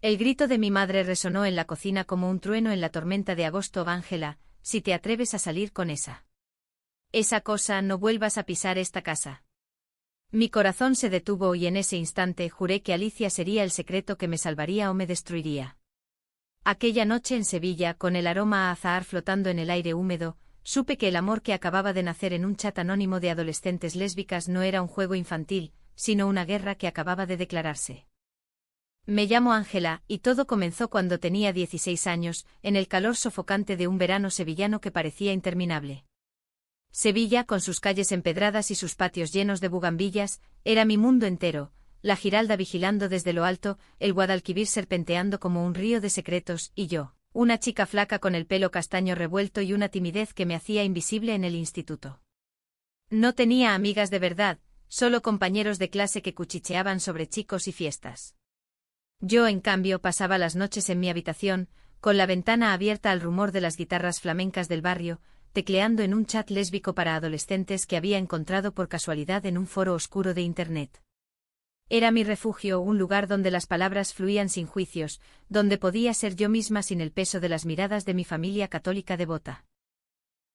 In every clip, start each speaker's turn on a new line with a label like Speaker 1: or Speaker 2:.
Speaker 1: El grito de mi madre resonó en la cocina como un trueno en la tormenta de agosto. Ángela, si te atreves a salir con esa cosa, no vuelvas a pisar esta casa. Mi corazón se detuvo y en ese instante juré que Alicia sería el secreto que me salvaría o me destruiría. Aquella noche en Sevilla, con el aroma a azahar flotando en el aire húmedo, supe que el amor que acababa de nacer en un chat anónimo de adolescentes lésbicas no era un juego infantil, sino una guerra que acababa de declararse. Me llamo Ángela, y todo comenzó cuando tenía 16 años, en el calor sofocante de un verano sevillano que parecía interminable. Sevilla, con sus calles empedradas y sus patios llenos de bugambillas, era mi mundo entero, la Giralda vigilando desde lo alto, el Guadalquivir serpenteando como un río de secretos, y yo, una chica flaca con el pelo castaño revuelto y una timidez que me hacía invisible en el instituto. No tenía amigas de verdad, solo compañeros de clase que cuchicheaban sobre chicos y fiestas. Yo, en cambio, pasaba las noches en mi habitación, con la ventana abierta al rumor de las guitarras flamencas del barrio, tecleando en un chat lésbico para adolescentes que había encontrado por casualidad en un foro oscuro de Internet. Era mi refugio, un lugar donde las palabras fluían sin juicios, donde podía ser yo misma sin el peso de las miradas de mi familia católica devota.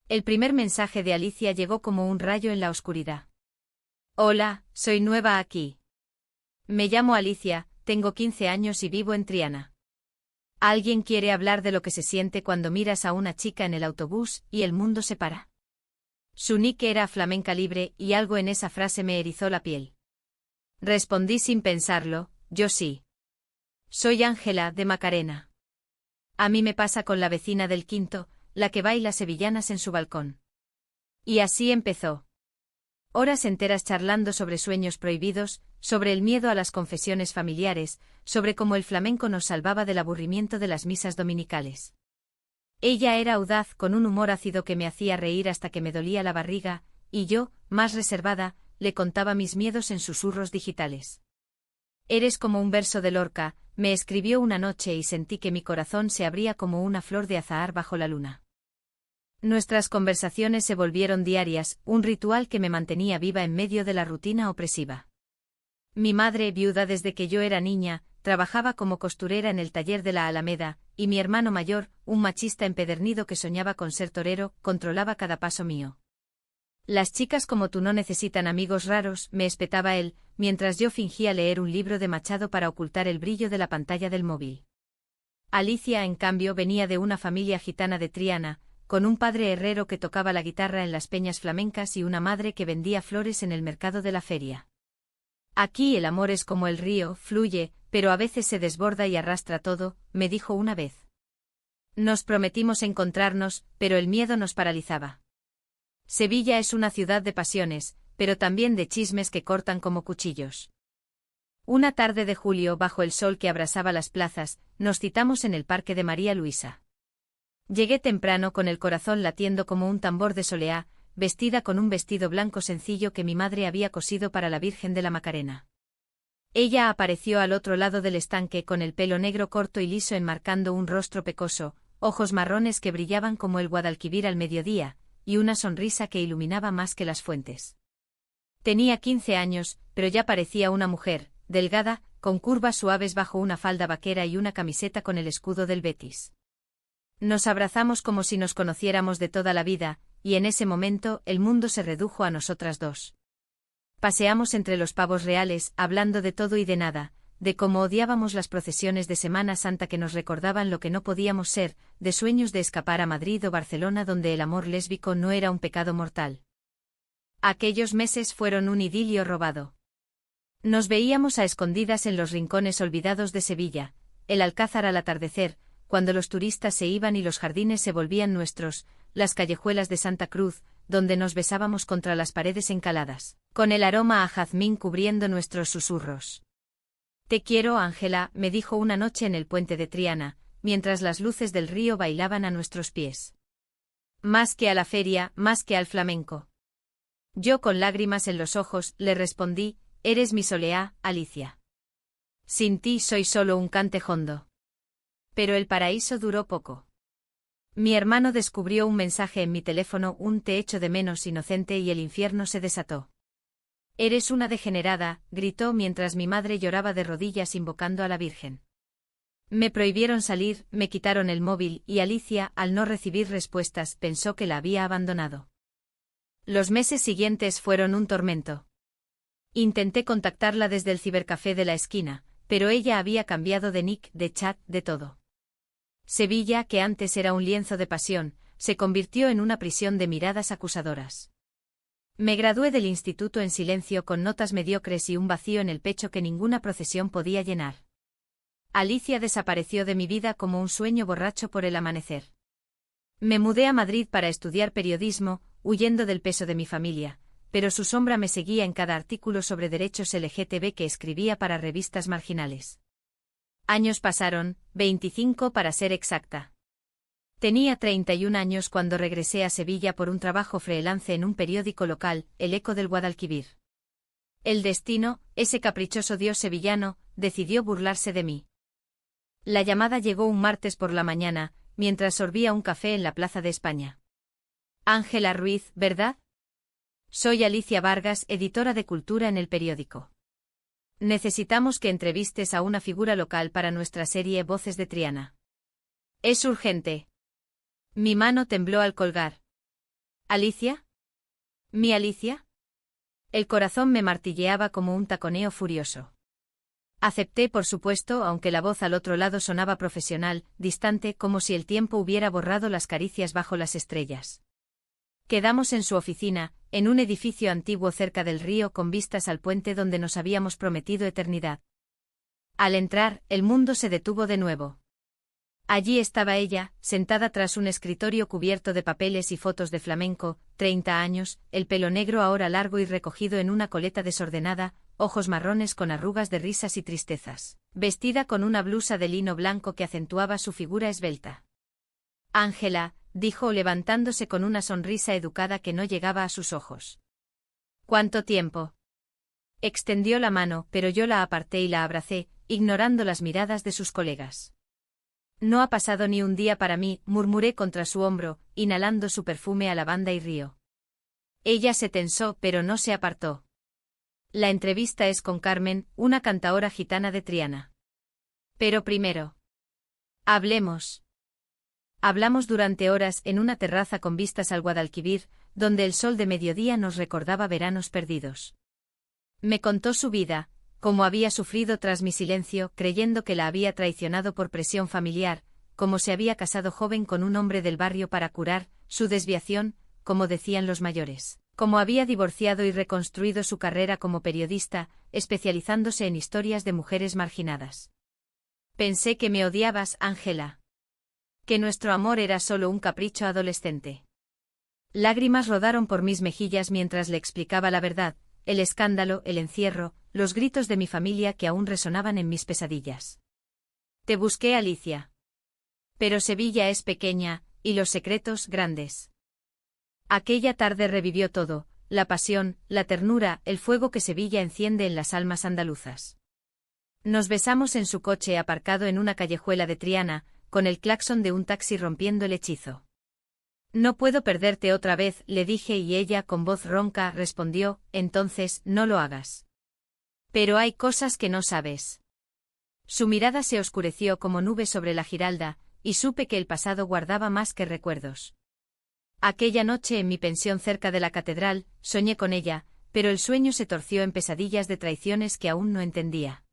Speaker 1: El primer mensaje de Alicia llegó como un rayo en la oscuridad. Hola, soy nueva aquí. Me llamo Alicia, tengo 15 años y vivo en Triana. ¿Alguien quiere hablar de lo que se siente cuando miras a una chica en el autobús y el mundo se para? Su nick era Flamenca Libre y algo en esa frase me erizó la piel. Respondí sin pensarlo, yo sí. Soy Ángela, de Macarena. A mí me pasa con la vecina del quinto, la que baila sevillanas en su balcón. Y así empezó. Horas enteras charlando sobre sueños prohibidos, sobre el miedo a las confesiones familiares, sobre cómo el flamenco nos salvaba del aburrimiento de las misas dominicales. Ella era audaz, con un humor ácido que me hacía reír hasta que me dolía la barriga, y yo, más reservada, le contaba mis miedos en susurros digitales. Eres como un verso de Lorca, me escribió una noche y sentí que mi corazón se abría como una flor de azahar bajo la luna. Nuestras conversaciones se volvieron diarias, un ritual que me mantenía viva en medio de la rutina opresiva. Mi madre, viuda desde que yo era niña, trabajaba como costurera en el taller de la Alameda, y mi hermano mayor, un machista empedernido que soñaba con ser torero, controlaba cada paso mío. Las chicas como tú no necesitan amigos raros, me espetaba él, mientras yo fingía leer un libro de Machado para ocultar el brillo de la pantalla del móvil. Alicia, en cambio, venía de una familia gitana de Triana, con un padre herrero que tocaba la guitarra en las peñas flamencas y una madre que vendía flores en el mercado de la feria. Aquí el amor es como el río, fluye, pero a veces se desborda y arrastra todo, me dijo una vez. Nos prometimos encontrarnos, pero el miedo nos paralizaba. Sevilla es una ciudad de pasiones, pero también de chismes que cortan como cuchillos. Una tarde de julio, bajo el sol que abrasaba las plazas, nos citamos en el Parque de María Luisa. Llegué temprano con el corazón latiendo como un tambor de soleá, vestida con un vestido blanco sencillo que mi madre había cosido para la Virgen de la Macarena. Ella apareció al otro lado del estanque con el pelo negro corto y liso enmarcando un rostro pecoso, ojos marrones que brillaban como el Guadalquivir al mediodía, y una sonrisa que iluminaba más que las fuentes. Tenía 15 años, pero ya parecía una mujer, delgada, con curvas suaves bajo una falda vaquera y una camiseta con el escudo del Betis. Nos abrazamos como si nos conociéramos de toda la vida, y en ese momento el mundo se redujo a nosotras dos. Paseamos entre los pavos reales, hablando de todo y de nada, de cómo odiábamos las procesiones de Semana Santa que nos recordaban lo que no podíamos ser, de sueños de escapar a Madrid o Barcelona donde el amor lésbico no era un pecado mortal. Aquellos meses fueron un idilio robado. Nos veíamos a escondidas en los rincones olvidados de Sevilla, el Alcázar al atardecer, cuando los turistas se iban y los jardines se volvían nuestros, las callejuelas de Santa Cruz, donde nos besábamos contra las paredes encaladas, con el aroma a jazmín cubriendo nuestros susurros. Te quiero, Ángela, me dijo una noche en el puente de Triana, mientras las luces del río bailaban a nuestros pies. Más que a la feria, más que al flamenco. Yo con lágrimas en los ojos, le respondí, eres mi soleá, Alicia. Sin ti soy solo un cantejondo. Pero el paraíso duró poco. Mi hermano descubrió un mensaje en mi teléfono, un te echo de menos inocente y el infierno se desató. Eres una degenerada, gritó mientras mi madre lloraba de rodillas invocando a la Virgen. Me prohibieron salir, me quitaron el móvil y Alicia, al no recibir respuestas, pensó que la había abandonado. Los meses siguientes fueron un tormento. Intenté contactarla desde el cibercafé de la esquina, pero ella había cambiado de nick, de chat, de todo. Sevilla, que antes era un lienzo de pasión, se convirtió en una prisión de miradas acusadoras. Me gradué del instituto en silencio con notas mediocres y un vacío en el pecho que ninguna procesión podía llenar. Alicia desapareció de mi vida como un sueño borracho por el amanecer. Me mudé a Madrid para estudiar periodismo, huyendo del peso de mi familia, pero su sombra me seguía en cada artículo sobre derechos LGTB que escribía para revistas marginales. Años pasaron, 25 para ser exacta. Tenía 31 años cuando regresé a Sevilla por un trabajo freelance en un periódico local, El Eco del Guadalquivir. El destino, ese caprichoso dios sevillano, decidió burlarse de mí. La llamada llegó un martes por la mañana, mientras sorbía un café en la Plaza de España. Ángela Ruiz, ¿verdad? Soy Alicia Vargas, editora de Cultura en el periódico. Necesitamos que entrevistes a una figura local para nuestra serie Voces de Triana. Es urgente. Mi mano tembló al colgar. ¿Alicia? ¿Mi Alicia? El corazón me martilleaba como un taconeo furioso. Acepté, por supuesto, aunque la voz al otro lado sonaba profesional, distante, como si el tiempo hubiera borrado las caricias bajo las estrellas. Quedamos en su oficina, en un edificio antiguo cerca del río con vistas al puente donde nos habíamos prometido eternidad. Al entrar, el mundo se detuvo de nuevo. Allí estaba ella, sentada tras un escritorio cubierto de papeles y fotos de flamenco, 30 años, el pelo negro ahora largo y recogido en una coleta desordenada, ojos marrones con arrugas de risas y tristezas, vestida con una blusa de lino blanco que acentuaba su figura esbelta. Ángela, dijo levantándose con una sonrisa educada que no llegaba a sus ojos. ¿Cuánto tiempo? Extendió la mano, pero yo la aparté y la abracé, ignorando las miradas de sus colegas. No ha pasado ni un día para mí, murmuré contra su hombro, inhalando su perfume a lavanda y río. Ella se tensó, pero no se apartó. La entrevista es con Carmen, una cantaora gitana de Triana. Pero primero. Hablemos. Hablamos durante horas en una terraza con vistas al Guadalquivir, donde el sol de mediodía nos recordaba veranos perdidos. Me contó su vida, cómo había sufrido tras mi silencio, creyendo que la había traicionado por presión familiar, cómo se había casado joven con un hombre del barrio para curar su desviación, como decían los mayores, cómo había divorciado y reconstruido su carrera como periodista, especializándose en historias de mujeres marginadas. Pensé que me odiabas, Ángela. Que nuestro amor era solo un capricho adolescente. Lágrimas rodaron por mis mejillas mientras le explicaba la verdad, el escándalo, el encierro, los gritos de mi familia que aún resonaban en mis pesadillas. Te busqué, Alicia. Pero Sevilla es pequeña, y los secretos grandes. Aquella tarde revivió todo, la pasión, la ternura, el fuego que Sevilla enciende en las almas andaluzas. Nos besamos en su coche aparcado en una callejuela de Triana, con el claxon de un taxi rompiendo el hechizo. No puedo perderte otra vez, le dije y ella con voz ronca respondió, entonces, no lo hagas. Pero hay cosas que no sabes. Su mirada se oscureció como nube sobre la Giralda, y supe que el pasado guardaba más que recuerdos. Aquella noche en mi pensión cerca de la catedral, soñé con ella, pero el sueño se torció en pesadillas de traiciones que aún no entendía.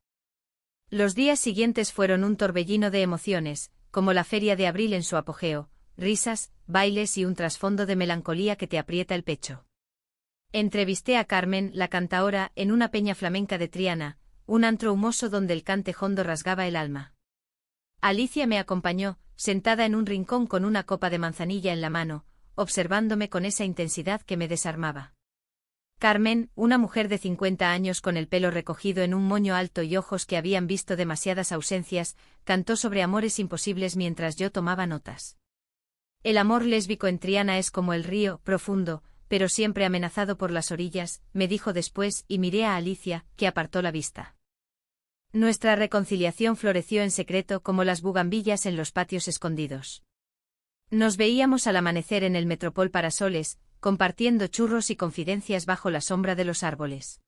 Speaker 1: Los días siguientes fueron un torbellino de emociones, como la feria de abril en su apogeo, risas, bailes y un trasfondo de melancolía que te aprieta el pecho. Entrevisté a Carmen, la cantaora, en una peña flamenca de Triana, un antro humoso donde el cante jondo rasgaba el alma. Alicia me acompañó, sentada en un rincón con una copa de manzanilla en la mano, observándome con esa intensidad que me desarmaba. Carmen, una mujer de 50 años con el pelo recogido en un moño alto y ojos que habían visto demasiadas ausencias, cantó sobre amores imposibles mientras yo tomaba notas. El amor lésbico en Triana es como el río, profundo, pero siempre amenazado por las orillas, me dijo después y miré a Alicia, que apartó la vista. Nuestra reconciliación floreció en secreto como las bugambillas en los patios escondidos. Nos veíamos al amanecer en el Metropol Parasoles, compartiendo churros y confidencias bajo la sombra de los árboles.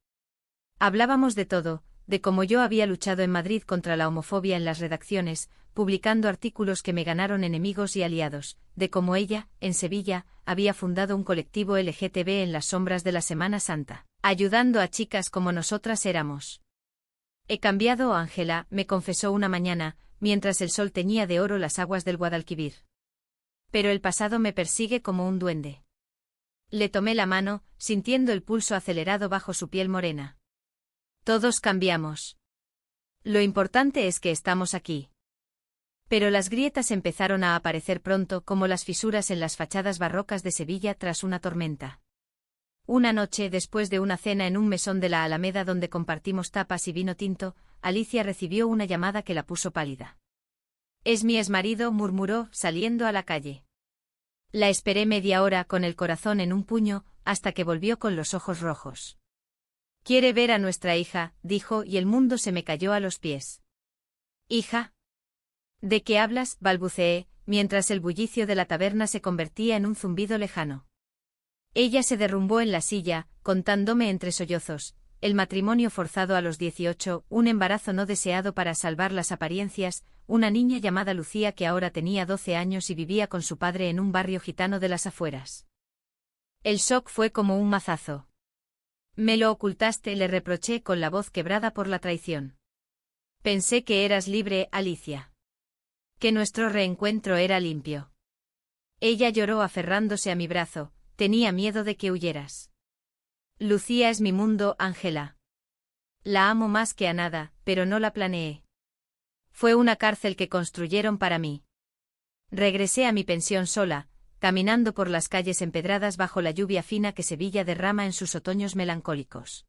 Speaker 1: Hablábamos de todo, de cómo yo había luchado en Madrid contra la homofobia en las redacciones, publicando artículos que me ganaron enemigos y aliados, de cómo ella, en Sevilla, había fundado un colectivo LGTB en las sombras de la Semana Santa, ayudando a chicas como nosotras éramos. He cambiado, Ángela, me confesó una mañana, mientras el sol teñía de oro las aguas del Guadalquivir. Pero el pasado me persigue como un duende. Le tomé la mano, sintiendo el pulso acelerado bajo su piel morena. Todos cambiamos. Lo importante es que estamos aquí. Pero las grietas empezaron a aparecer pronto como las fisuras en las fachadas barrocas de Sevilla tras una tormenta. Una noche, después de una cena en un mesón de la Alameda donde compartimos tapas y vino tinto, Alicia recibió una llamada que la puso pálida. «Es mi exmarido», murmuró, saliendo a la calle. La esperé media hora con el corazón en un puño, hasta que volvió con los ojos rojos. «Quiere ver a nuestra hija», dijo, y el mundo se me cayó a los pies. «¿Hija? ¿De qué hablas?», balbuceé, mientras el bullicio de la taberna se convertía en un zumbido lejano. Ella se derrumbó en la silla, contándome entre sollozos: el matrimonio forzado a los 18, un embarazo no deseado para salvar las apariencias, una niña llamada Lucía que ahora tenía 12 años y vivía con su padre en un barrio gitano de las afueras. El shock fue como un mazazo. «Me lo ocultaste», le reproché con la voz quebrada por la traición. «Pensé que eras libre, Alicia. Que nuestro reencuentro era limpio». Ella lloró aferrándose a mi brazo: «Tenía miedo de que huyeras». «Lucía es mi mundo, Ángela. La amo más que a nada, pero no la planeé. Fue una cárcel que construyeron para mí». Regresé a mi pensión sola, caminando por las calles empedradas bajo la lluvia fina que Sevilla derrama en sus otoños melancólicos.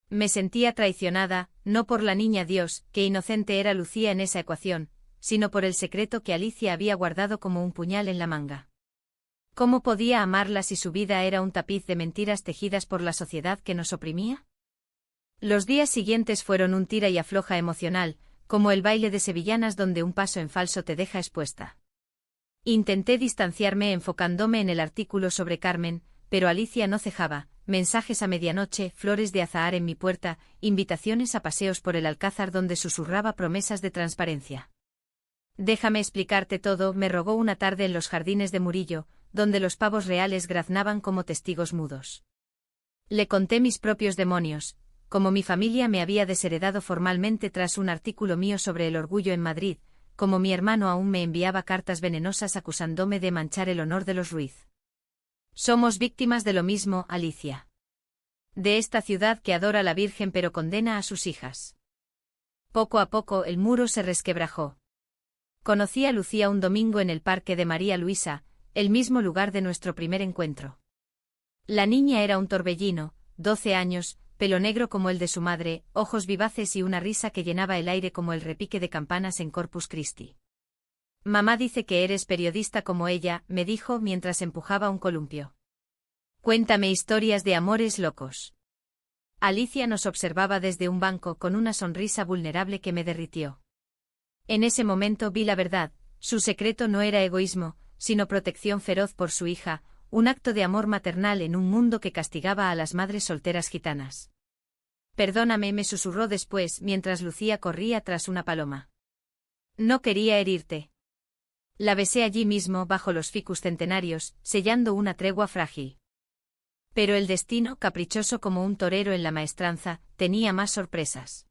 Speaker 1: Me sentía traicionada, no por la niña Dios, que inocente era Lucía en esa ecuación, sino por el secreto que Alicia había guardado como un puñal en la manga. ¿Cómo podía amarla si su vida era un tapiz de mentiras tejidas por la sociedad que nos oprimía? Los días siguientes fueron un tira y afloja emocional, como el baile de sevillanas donde un paso en falso te deja expuesta. Intenté distanciarme enfocándome en el artículo sobre Carmen, pero Alicia no cejaba: mensajes a medianoche, flores de azahar en mi puerta, invitaciones a paseos por el Alcázar donde susurraba promesas de transparencia. «Déjame explicarte todo», me rogó una tarde en los jardines de Murillo, donde los pavos reales graznaban como testigos mudos. Le conté mis propios demonios, como mi familia me había desheredado formalmente tras un artículo mío sobre el orgullo en Madrid, como mi hermano aún me enviaba cartas venenosas acusándome de manchar el honor de los Ruiz. «Somos víctimas de lo mismo, Alicia. De esta ciudad que adora a la Virgen pero condena a sus hijas». Poco a poco el muro se resquebrajó. Conocí a Lucía un domingo en el Parque de María Luisa, el mismo lugar de nuestro primer encuentro. La niña era un torbellino, 12 años, pelo negro como el de su madre, ojos vivaces y una risa que llenaba el aire como el repique de campanas en Corpus Christi. «Mamá dice que eres periodista como ella», me dijo mientras empujaba un columpio. «Cuéntame historias de amores locos». Alicia nos observaba desde un banco con una sonrisa vulnerable que me derritió. En ese momento vi la verdad: su secreto no era egoísmo, sino protección feroz por su hija, un acto de amor maternal en un mundo que castigaba a las madres solteras gitanas. «Perdóname», me susurró después mientras Lucía corría tras una paloma. «No quería herirte». La besé allí mismo bajo los ficus centenarios, sellando una tregua frágil. Pero el destino, caprichoso como un torero en la maestranza, tenía más sorpresas.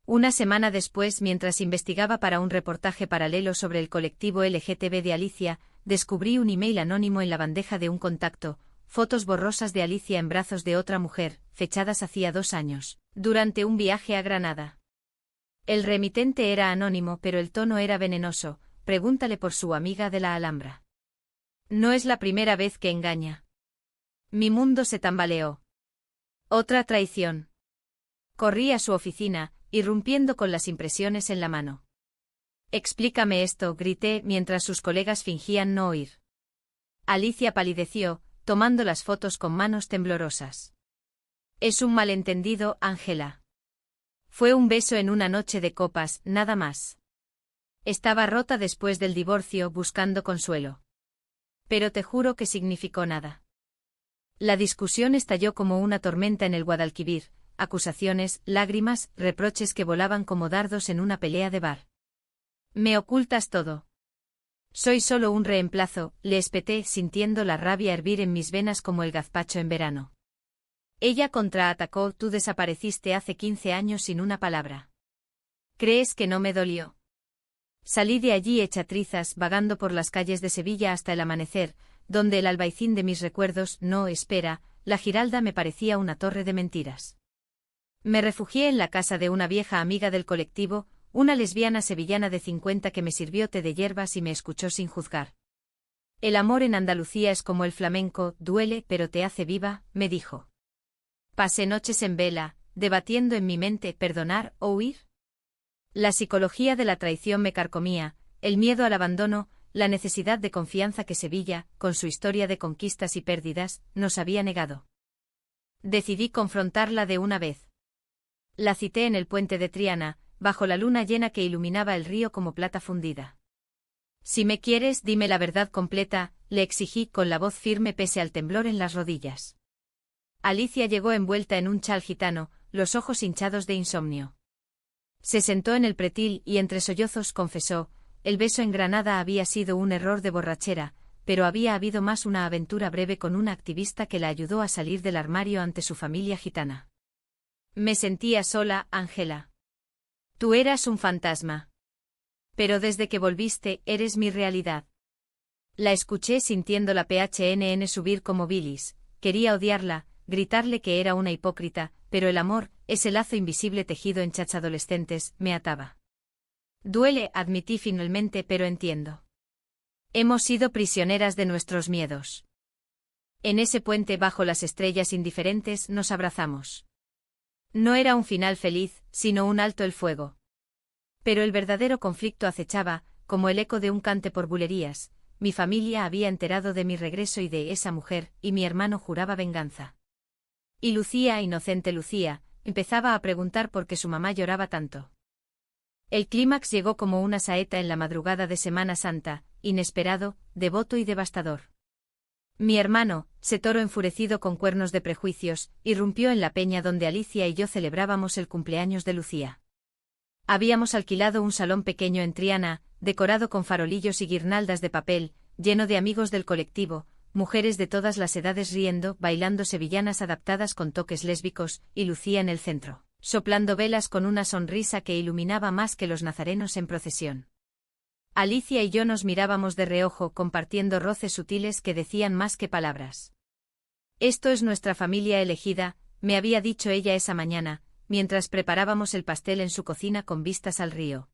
Speaker 1: Una semana después, mientras investigaba para un reportaje paralelo sobre el colectivo LGTB de Alicia, descubrí un email anónimo en la bandeja de un contacto: fotos borrosas de Alicia en brazos de otra mujer, fechadas hacía 2 años, durante un viaje a Granada. El remitente era anónimo, pero el tono era venenoso: «Pregúntale por su amiga de la Alhambra». No es la primera vez que engaña. Mi mundo se tambaleó. Otra traición. Corrí a su oficina, irrumpiendo con las impresiones en la mano. «Explícame esto», grité mientras sus colegas fingían no oír. Alicia palideció, tomando las fotos con manos temblorosas. «Es un malentendido, Ángela. Fue un beso en una noche de copas, nada más. Estaba rota después del divorcio, buscando consuelo. Pero te juro que significó nada». La discusión estalló como una tormenta en el Guadalquivir, acusaciones, lágrimas, reproches que volaban como dardos en una pelea de bar. Me ocultas todo. Soy solo un reemplazo, le espeté sintiendo la rabia hervir en mis venas como el gazpacho en verano. Ella contraatacó, tú desapareciste hace 15 años sin una palabra. ¿Crees que no me dolió? Salí de allí hecha trizas, vagando por las calles de Sevilla hasta el amanecer, donde el albaicín de mis recuerdos, no, espera, la Giralda me parecía una torre de mentiras. Me refugié en la casa de una vieja amiga del colectivo, una lesbiana sevillana de 50 que me sirvió té de hierbas y me escuchó sin juzgar. El amor en Andalucía es como el flamenco, duele pero te hace viva, me dijo. Pasé noches en vela, debatiendo en mi mente perdonar o huir. La psicología de la traición me carcomía, el miedo al abandono, la necesidad de confianza que Sevilla, con su historia de conquistas y pérdidas, nos había negado. Decidí confrontarla de una vez. La cité en el puente de Triana, bajo la luna llena que iluminaba el río como plata fundida. Si me quieres, dime la verdad completa, le exigí con la voz firme pese al temblor en las rodillas. Alicia llegó envuelta en un chal gitano, los ojos hinchados de insomnio. Se sentó en el pretil y entre sollozos confesó, el beso en Granada había sido un error de borrachera, pero había habido más una aventura breve con una activista que la ayudó a salir del armario ante su familia gitana. Me sentía sola, Ángela. Tú eras un fantasma. Pero desde que volviste, eres mi realidad. La escuché sintiendo la PHNN subir como bilis, quería odiarla, gritarle que era una hipócrita, pero el amor, ese lazo invisible tejido en chachadolescentes, me ataba. Duele, admití finalmente, pero entiendo. Hemos sido prisioneras de nuestros miedos. En ese puente bajo las estrellas indiferentes nos abrazamos. No era un final feliz, sino un alto el fuego. Pero el verdadero conflicto acechaba, como el eco de un cante por bulerías. Mi familia había enterado de mi regreso y de esa mujer, y mi hermano juraba venganza. Y Lucía, inocente Lucía, empezaba a preguntar por qué su mamá lloraba tanto. El clímax llegó como una saeta en la madrugada de Semana Santa, inesperado, devoto y devastador. Mi hermano, se toro enfurecido con cuernos de prejuicios, irrumpió en la peña donde Alicia y yo celebrábamos el cumpleaños de Lucía. Habíamos alquilado un salón pequeño en Triana, decorado con farolillos y guirnaldas de papel, lleno de amigos del colectivo, mujeres de todas las edades riendo, bailando sevillanas adaptadas con toques lésbicos, y Lucía en el centro, soplando velas con una sonrisa que iluminaba más que los nazarenos en procesión. Alicia y yo nos mirábamos de reojo compartiendo roces sutiles que decían más que palabras. Esto es nuestra familia elegida, me había dicho ella esa mañana, mientras preparábamos el pastel en su cocina con vistas al río.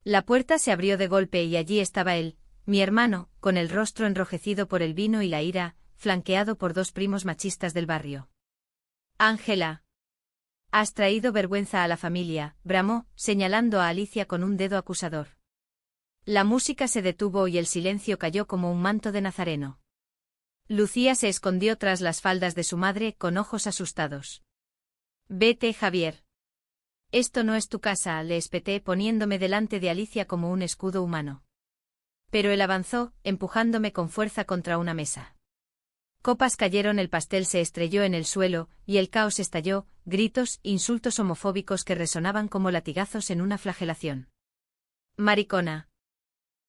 Speaker 1: La puerta se abrió de golpe y allí estaba él, mi hermano, con el rostro enrojecido por el vino y la ira, flanqueado por dos primos machistas del barrio. Ángela. Has traído vergüenza a la familia, bramó, señalando a Alicia con un dedo acusador. La música se detuvo y el silencio cayó como un manto de nazareno. Lucía se escondió tras las faldas de su madre con ojos asustados. Vete, Javier. Esto no es tu casa, le espeté poniéndome delante de Alicia como un escudo humano. Pero él avanzó, empujándome con fuerza contra una mesa. Copas cayeron, el pastel se estrelló en el suelo, y el caos estalló, gritos, insultos homofóbicos que resonaban como latigazos en una flagelación. Maricona.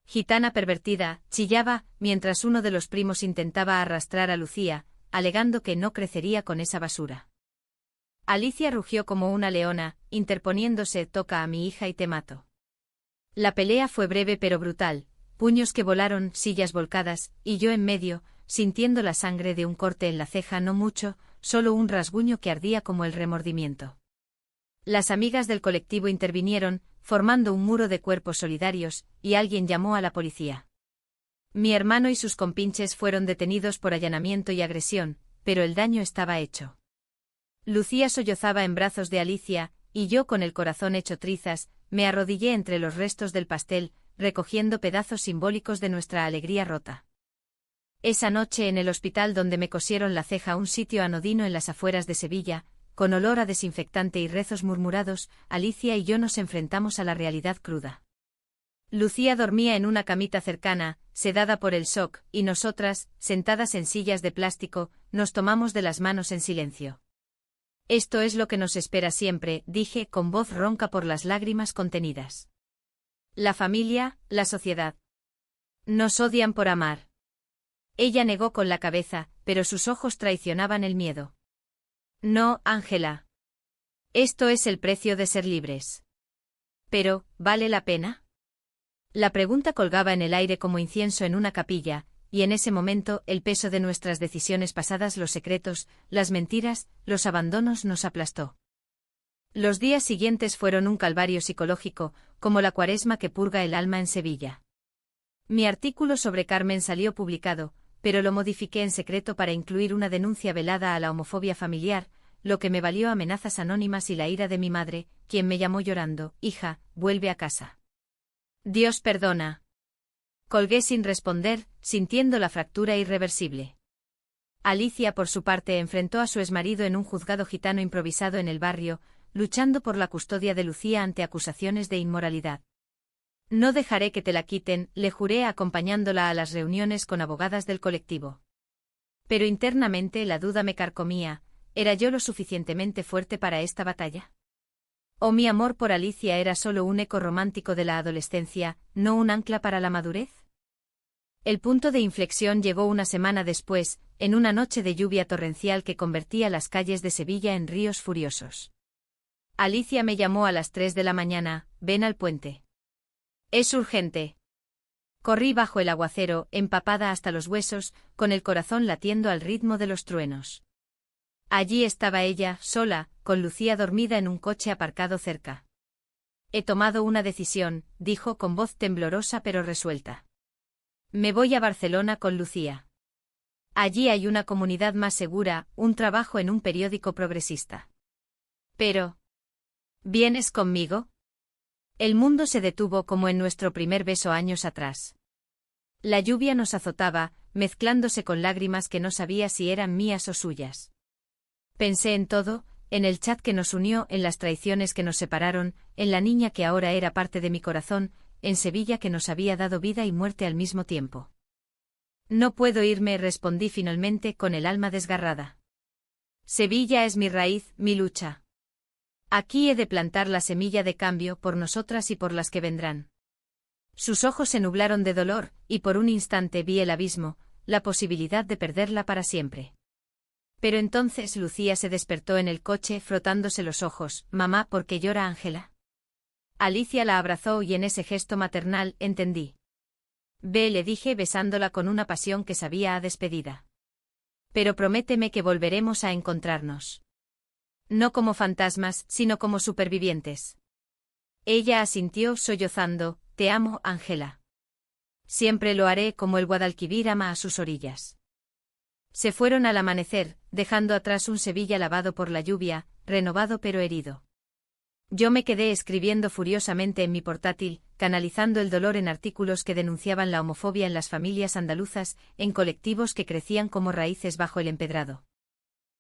Speaker 1: Gitana pervertida, chillaba, mientras uno de los primos intentaba arrastrar a Lucía, alegando que no crecería con esa basura. Alicia rugió como una leona, interponiéndose, toca a mi hija y te mato. La pelea fue breve pero brutal, puños que volaron, sillas volcadas, y yo en medio, sintiendo la sangre de un corte en la ceja, no mucho, solo un rasguño que ardía como el remordimiento. Las amigas del colectivo intervinieron, formando un muro de cuerpos solidarios, y alguien llamó a la policía. Mi hermano y sus compinches fueron detenidos por allanamiento y agresión, pero el daño estaba hecho. Lucía sollozaba en brazos de Alicia, y yo con el corazón hecho trizas, me arrodillé entre los restos del pastel, recogiendo pedazos simbólicos de nuestra alegría rota. Esa noche en el hospital donde me cosieron la ceja, un sitio anodino en las afueras de Sevilla, con olor a desinfectante y rezos murmurados, Alicia y yo nos enfrentamos a la realidad cruda. Lucía dormía en una camita cercana, sedada por el shock, y nosotras, sentadas en sillas de plástico, nos tomamos de las manos en silencio. Esto es lo que nos espera siempre, dije con voz ronca por las lágrimas contenidas. La familia, la sociedad. Nos odian por amar. Ella negó con la cabeza, pero sus ojos traicionaban el miedo. No, Ángela. Esto es el precio de ser libres. Pero, ¿vale la pena? La pregunta colgaba en el aire como incienso en una capilla, y en ese momento el peso de nuestras decisiones pasadas, los secretos, las mentiras, los abandonos nos aplastó. Los días siguientes fueron un calvario psicológico, como la cuaresma que purga el alma en Sevilla. Mi artículo sobre Carmen salió publicado, pero lo modifiqué en secreto para incluir una denuncia velada a la homofobia familiar, lo que me valió amenazas anónimas y la ira de mi madre, quien me llamó llorando: hija, vuelve a casa. Dios perdona. Colgué sin responder, sintiendo la fractura irreversible. Alicia, por su parte, enfrentó a su exmarido en un juzgado gitano improvisado en el barrio, luchando por la custodia de Lucía ante acusaciones de inmoralidad. No dejaré que te la quiten, le juré acompañándola a las reuniones con abogadas del colectivo. Pero internamente la duda me carcomía: ¿era yo lo suficientemente fuerte para esta batalla? ¿O mi amor por Alicia era solo un eco romántico de la adolescencia, no un ancla para la madurez? El punto de inflexión llegó una semana después, en una noche de lluvia torrencial que convertía las calles de Sevilla en ríos furiosos. Alicia me llamó a las 3 de la mañana: ven al puente. Es urgente. Corrí bajo el aguacero, empapada hasta los huesos, con el corazón latiendo al ritmo de los truenos. Allí estaba ella, sola, con Lucía dormida en un coche aparcado cerca. He tomado una decisión, dijo con voz temblorosa pero resuelta. Me voy a Barcelona con Lucía. Allí hay una comunidad más segura, un trabajo en un periódico progresista. Pero... ¿vienes conmigo? El mundo se detuvo como en nuestro primer beso años atrás. La lluvia nos azotaba, mezclándose con lágrimas que no sabía si eran mías o suyas. Pensé en todo, en el chat que nos unió, en las traiciones que nos separaron, en la niña que ahora era parte de mi corazón, en Sevilla que nos había dado vida y muerte al mismo tiempo. No puedo irme, respondí finalmente con el alma desgarrada. Sevilla es mi raíz, mi lucha. Aquí he de plantar la semilla de cambio por nosotras y por las que vendrán. Sus ojos se nublaron de dolor, y por un instante vi el abismo, la posibilidad de perderla para siempre. Pero entonces Lucía se despertó en el coche frotándose los ojos. Mamá, ¿por qué llora Ángela? Alicia la abrazó y en ese gesto maternal entendí. Ve, le dije besándola con una pasión que sabía a despedida. Pero prométeme que volveremos a encontrarnos. No como fantasmas, sino como supervivientes. Ella asintió sollozando: te amo, Ángela. Siempre lo haré como el Guadalquivir ama a sus orillas. Se fueron al amanecer, dejando atrás un Sevilla lavado por la lluvia, renovado pero herido. Yo me quedé escribiendo furiosamente en mi portátil, canalizando el dolor en artículos que denunciaban la homofobia en las familias andaluzas, en colectivos que crecían como raíces bajo el empedrado.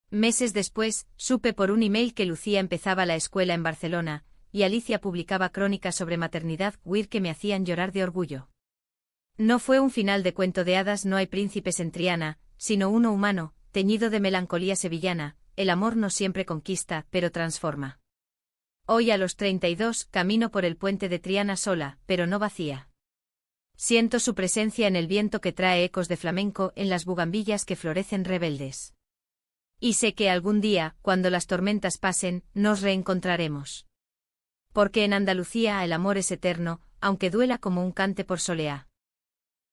Speaker 1: Meses después, supe por un email que Lucía empezaba la escuela en Barcelona, y Alicia publicaba crónicas sobre maternidad queer que me hacían llorar de orgullo. No fue un final de cuento de hadas, no hay príncipes en Triana, sino uno humano, teñido de melancolía sevillana. El amor no siempre conquista, pero transforma. Hoy a los 32, camino por el puente de Triana sola, pero no vacía. Siento su presencia en el viento que trae ecos de flamenco, en las bugambillas que florecen rebeldes. Y sé que algún día, cuando las tormentas pasen, nos reencontraremos. Porque en Andalucía el amor es eterno, aunque duela como un cante por soleá.